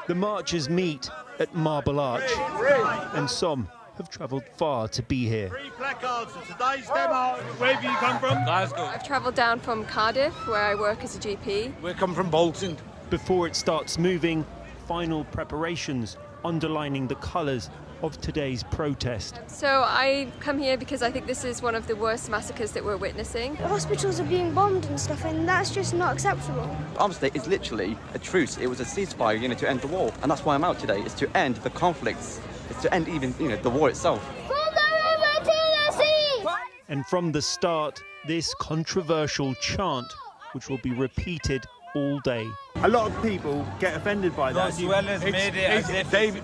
The marchers meet at Marble Arch, and some have travelled far to be here. 3 placards for today's demo. Where have you come from? Glasgow. I've travelled down from Cardiff, where I work as a GP. We come from Bolton. Before it starts moving, final preparations underlining the colours of today's protest. So I come here because I think this is one of the worst massacres that we're witnessing. The hospitals are being bombed and stuff, and that's just not acceptable. Arms Day is literally a truce. It was a ceasefire, to end the war. And that's why I'm out today, is to end the conflicts. It's to end even, the war itself. From the river to the sea! And from the start, this controversial chant, which will be repeated all day. A lot of people get offended by that.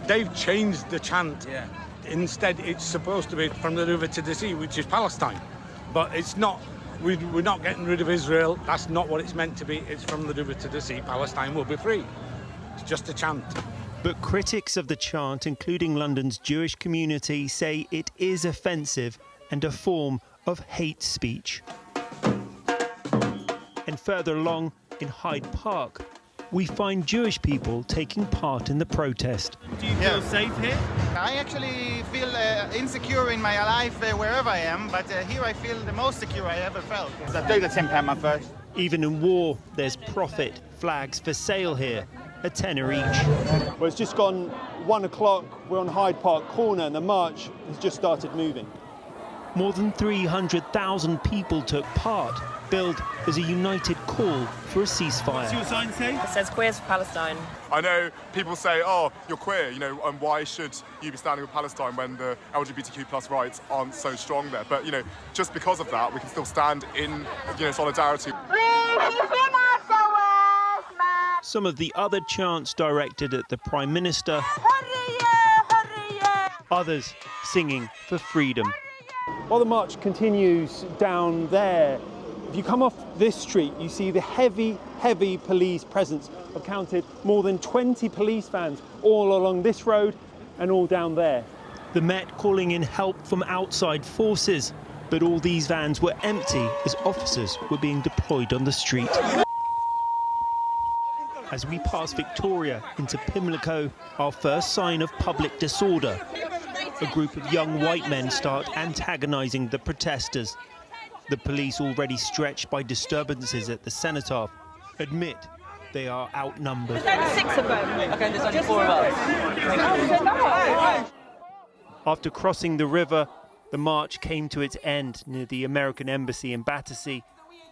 They've changed the chant. Yeah. Instead, it's supposed to be from the river to the sea, which is Palestine. But it's not. We're not getting rid of Israel. That's not what it's meant to be. It's from the river to the sea. Palestine will be free. It's just a chant. But critics of the chant, including London's Jewish community, say it is offensive and a form of hate speech. And further along, in Hyde Park, we find Jewish people taking part in the protest. Do you feel safe here? I actually feel insecure in my life wherever I am, but here I feel the most secure I ever felt. So do the £10 man first. Even in war, there's profit. Flags for sale here, a tenner each. Well, it's just gone 1 o'clock. We're on Hyde Park corner and the march has just started moving. More than 300,000 people took part, billed as a united call for a ceasefire. What's your sign say? It says Queers for Palestine. I know people say, oh, you're queer, and why should you be standing with Palestine when the LGBTQ plus rights aren't so strong there? But, just because of that, we can still stand in, solidarity. Some of the other chants directed at the Prime Minister, others singing for freedom. While the march continues down there, if you come off this street, you see the heavy police presence. I've counted more than 20 police vans all along this road and all down there. The Met calling in help from outside forces, but all these vans were empty as officers were being deployed on the street. As we pass Victoria into Pimlico, our first sign of public disorder. A group of young white men start antagonising the protesters. The police, already stretched by disturbances at the Cenotaph, admit they are outnumbered. There's 6 of them. Okay, there's only 4 of us. After crossing the river, the march came to its end near the American embassy in Battersea,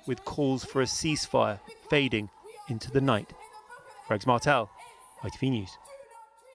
with calls for a ceasefire fading into the night. Rex Martel, ITV News.